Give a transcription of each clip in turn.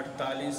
48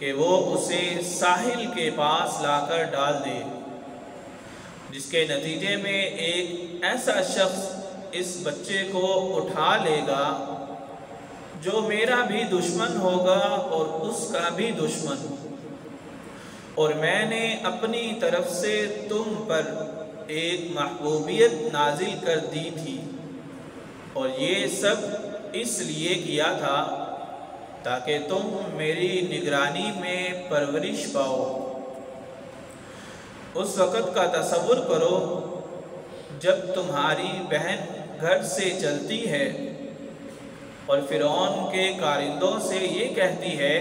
کہ وہ اسے ساحل کے پاس لا کر ڈال دے، جس کے نتیجے میں ایک ایسا شخص اس بچے کو اٹھا لے گا جو میرا بھی دشمن ہوگا اور اس کا بھی دشمن، اور میں نے اپنی طرف سے تم پر ایک محبوبیت نازل کر دی تھی، اور یہ سب اس لیے کیا تھا تاکہ تم میری نگرانی میں پرورش پاؤ۔ اس وقت کا تصور کرو جب تمہاری بہن گھر سے چلتی ہے اور فرعون کے کارندوں سے یہ کہتی ہے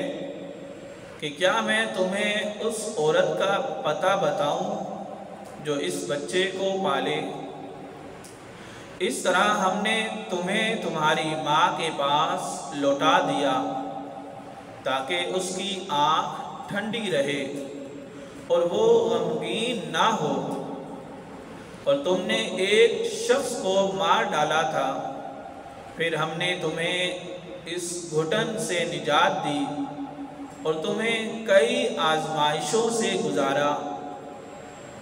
کہ کیا میں تمہیں اس عورت کا پتہ بتاؤں جو اس بچے کو پالے؟ اس طرح ہم نے تمہیں تمہاری ماں کے پاس لوٹا دیا تاکہ اس کی آنکھ ٹھنڈی رہے اور وہ غمگین نہ ہو، اور تم نے ایک شخص کو مار ڈالا تھا، پھر ہم نے تمہیں اس گھٹن سے نجات دی اور تمہیں کئی آزمائشوں سے گزارا،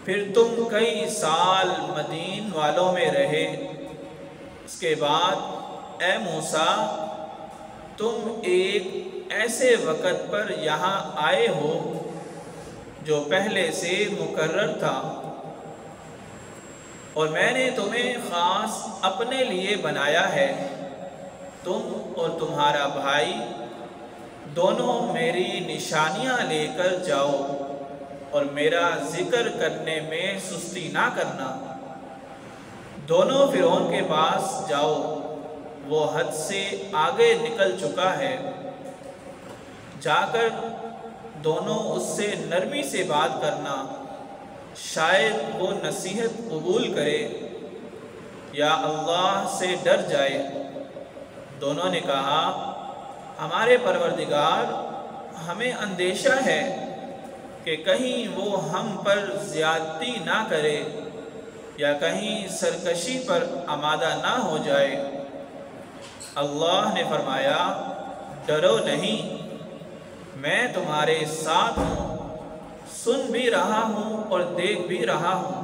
پھر تم کئی سال مدین والوں میں رہے۔ اس کے بعد اے موسیٰ، تم ایک ایسے وقت پر یہاں آئے ہو جو پہلے سے مقرر تھا، اور میں نے تمہیں خاص اپنے لیے بنایا ہے۔ تم اور تمہارا بھائی دونوں میری نشانیاں لے کر جاؤ اور میرا ذکر کرنے میں سستی نہ کرنا۔ دونوں فرعون کے پاس جاؤ، وہ حد سے آگے نکل چکا ہے۔ جا کر دونوں اس سے نرمی سے بات کرنا، شاید وہ نصیحت قبول کرے یا اللہ سے ڈر جائے۔ دونوں نے کہا، ہمارے پروردگار، ہمیں اندیشہ ہے کہ کہیں وہ ہم پر زیادتی نہ کرے یا کہیں سرکشی پر آمادہ نہ ہو جائے۔ اللہ نے فرمایا، ڈرو نہیں، میں تمہارے ساتھ ہوں، سن بھی رہا ہوں اور دیکھ بھی رہا ہوں۔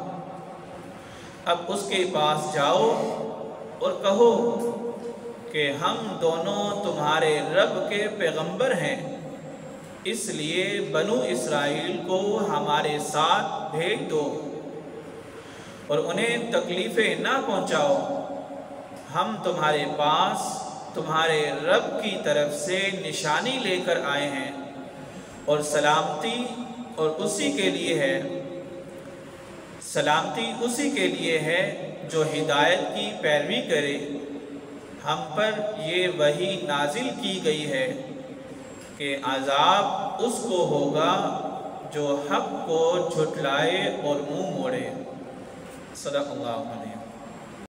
اب اس کے پاس جاؤ اور کہو کہ ہم دونوں تمہارے رب کے پیغمبر ہیں، اس لیے بنو اسرائیل کو ہمارے ساتھ بھیج دو اور انہیں تکلیفیں نہ پہنچاؤ۔ ہم تمہارے پاس تمہارے رب کی طرف سے نشانی لے کر آئے ہیں، اور سلامتی اور اسی کے لیے ہے، سلامتی اسی کے لیے ہے جو ہدایت کی پیروی کرے۔ ہم پر یہ وحی نازل کی گئی ہے کہ عذاب اس کو ہوگا جو حق کو جھٹلائے اور منہ موڑے۔ صدق اللہ علیہ۔